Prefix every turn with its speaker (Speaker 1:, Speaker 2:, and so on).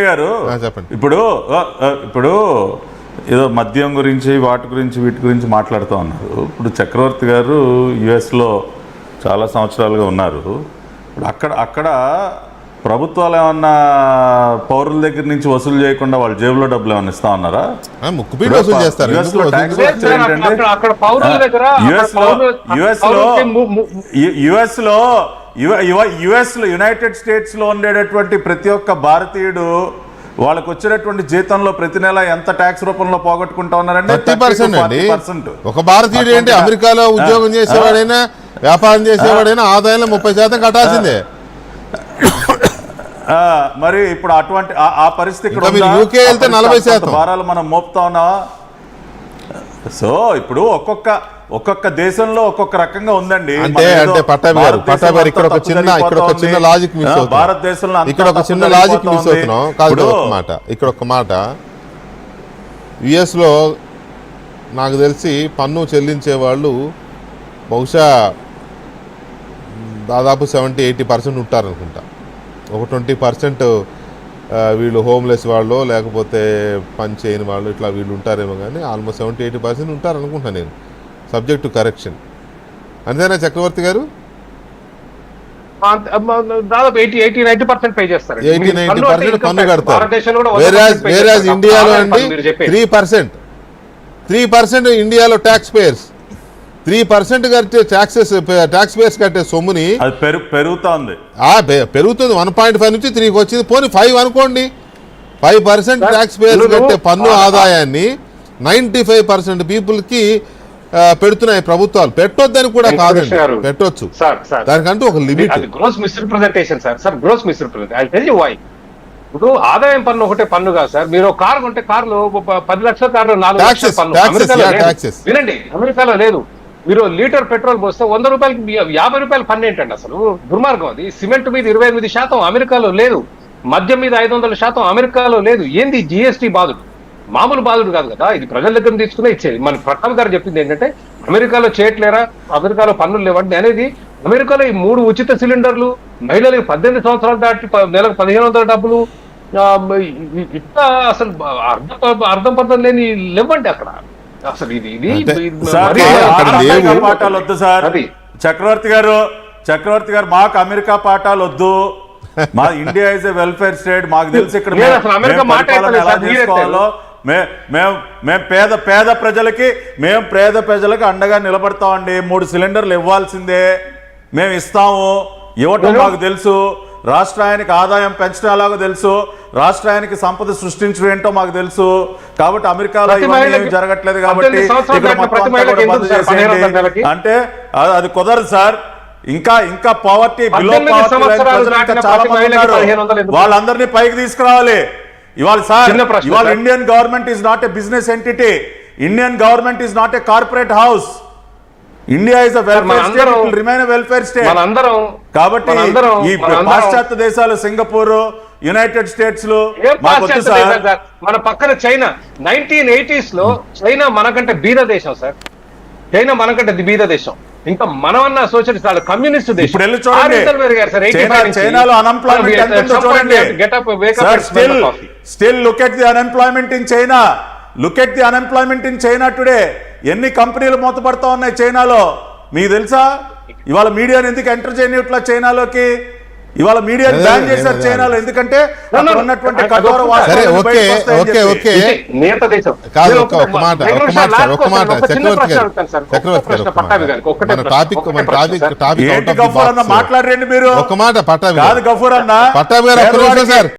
Speaker 1: గారు ఇప్పుడు ఇప్పుడు ఏదో మద్యం గురించి వీటి గురించి మాట్లాడుతూ ఉన్నారు. ఇప్పుడు చక్రవర్తి గారు యుఎస్లో చాలా సంవత్సరాలుగా ఉన్నారు. ఇప్పుడు అక్కడ ప్రభుత్వాలు ఏమన్నా పౌరుల దగ్గర నుంచి వసూలు చేయకుండా వాళ్ళ జేబులో డబ్బులు ఏమన్నా ఇస్తా ఉన్నారా? యునైటెడ్ స్టేట్స్ లో ఉండేటటువంటి ప్రతి ఒక్క భారతీయుడు వాళ్ళకు వచ్చినటువంటి జీతంలో ప్రతి నెల ఎంత ట్యాక్స్ రూపంలో పోగొట్టుకుంటా ఉన్నారండి?
Speaker 2: 30%. ఒక భారతీయుడు ఏంటి, అమెరికాలో ఉద్యోగం చేసేవాడైనా వ్యాపారం చేసేవాడైనా ఆదాయంలో 30% కట్టాల్సిందే.
Speaker 1: మరి ఇప్పుడు అటువంటి ఆ పరిస్థితి
Speaker 2: యూకే వెళ్తే 40%
Speaker 1: భారాలు మనం మోపుతా ఉన్నావా? సో ఇప్పుడు ఒక్కొక్క దేశంలో ఒక్కొక్క రకంగా ఉందండి.
Speaker 2: అంటే పట్టాభి గారు ఇక్కడ ఒక చిన్న లాజిక్ మిస్ అవుతుంది.
Speaker 1: భారతదేశంలో
Speaker 2: ఇక్కడ ఒక చిన్న లాజిక్ మిస్ అవుతున్నాం. కాదు ఇక్కడ ఒక మాట, యుఎస్లో నాకు తెలిసి పన్ను చెల్లించే వాళ్ళు బహుశా దాదాపు 70-80% ఉంటారనుకుంటా. ఒక 20% వీళ్ళు హోమ్లెస్ వాళ్ళు లేకపోతే పని చేయని వాళ్ళు ఇట్లా వీళ్ళు ఉంటారేమో, కానీ ఆల్మోస్ట్ 70-80% ఉంటారనుకుంటా నేను, సబ్జెక్ట్ టు కరెక్షన్. అంతేనా చక్రవర్తి గారు?
Speaker 3: దాదాపు 80-90% పే చేస్తారు.
Speaker 2: 80-90% పన్ను కడతారు. వేరాజ్ ఇండియాలో అండి 3% ఇండియాలో ట్యాక్స్ పేయర్స్ 3% కట్టే ట్యాక్స్ పేయర్స్ కట్టే సొమ్ముని
Speaker 1: పెరుగుతుంది
Speaker 2: 1.5 నుంచి 3కి వచ్చింది. పోనీ 5 అనుకోండి. 5% ట్యాక్స్ పేయర్స్ కట్టే పన్ను ఆదాయాన్ని 95% పీపుల్కి పెడుతున్నాయి ప్రభుత్వాలు. పెట్టొద్దని కూడా కాదండి, పెట్టొచ్చు. దానికంటూ ఒక limit.
Speaker 3: Gross misrepresentation sir, gross misrepresentation. I tell you why. ఇప్పుడు ఆదాయం పన్ను ఒకటే పన్ను కాదు సార్. మీరు కారు కొంటే కారులో 10 లక్షల కారులో 4 లక్షల పన్ను. వినండి, అమెరికాలో లేదు. మీరు లీటర్ పెట్రోల్ పోస్తే 100 రూపాయలకి 50 రూపాయల పన్ను ఏంటండి? అసలు దుర్మార్గం అది. సిమెంట్ మీద 28% అమెరికాలో లేదు. మద్యం మీద 500% అమెరికాలో లేదు. ఏంది జిఎస్టీ బాధుడు? మామూలు బాధుడు కాదు కదా ఇది. ప్రజల దగ్గర తీసుకునే ఇచ్చేది. మన ప్రతాప్ గారు చెప్పింది ఏంటంటే అమెరికాలో చేయట్లేరా, అమెరికాలో పన్నులు లేవండి అనేది. అమెరికాలో ఈ 3 ఉచిత సిలిండర్లు, మహిళలకు 18 సంవత్సరాలు దాటి నెలకు 1500 డబ్బులు, ఇట్లా అసలు అర్థం పర్థం లేని లేవండి అక్కడ. అసలు ఇది
Speaker 1: పాఠాలు వద్దు సార్. చక్రవర్తి గారు మాకు అమెరికా పాఠాలు వద్దు. మా India is a welfare state. మాకు తెలిసి ఇక్కడ మేము పేద ప్రజలకి అండగా నిలబడతామండి. 3 సిలిండర్లు ఇవ్వాల్సిందే, మేము ఇస్తాము. ఇవ్వటం మాకు తెలుసు. రాష్ట్రానికి ఆదాయం పెంచడం ఎలాగో తెలుసు, రాష్ట్రానికి సంపద సృష్టించడం ఏంటో మాకు తెలుసు. కాబట్టి అమెరికాలో ఇవన్నీ జరగట్లేదు కాబట్టి అంటే అది కుదరదు సార్. ఇంకా పవర్టీ బిలో పవర్టీ చాలా మంది ఉన్నారు. వాళ్ళందరినీ పైకి తీసుకురావాలి. ఇవాళ Indian government is not a business entity. Indian government is not a corporate house. India is remain welfare state. కాబట్టి ఈ పాశ్చాత్య దేశాలు సింగపూర్, యునైటెడ్ స్టేట్స్ లో
Speaker 3: మన పక్కన చైనా 1980s లో చైనా మనకంటే బీద దేశం సార్. చైనా మనకంటే బీద దేశం. ఇంకా మనమన్నా సోషలిస్ట్ వాళ్ళు కమ్యూనిస్ట్ దేశం.
Speaker 1: చైనాలో unemployment still look at the unemployment in China. Look at the unemployment in China today. ఎన్ని కంపెనీలు మూతపడతా ఉన్నాయి చైనాలో మీకు తెలుసా? ఇవాళ మీడియాని ఎందుకు ఎంటర్ చేయనిట్లా చైనాలోకి? ఇవాళ మీడియా బ్యాన్ చేశారు చైనాలో. ఎందుకంటే ఉన్నటువంటి కఠోర మాట్లాడండి మీరు.
Speaker 2: ఒక మాట పట్టాభి
Speaker 1: కాదు గఫూర్ అన్న.
Speaker 2: పట్టాభి గారు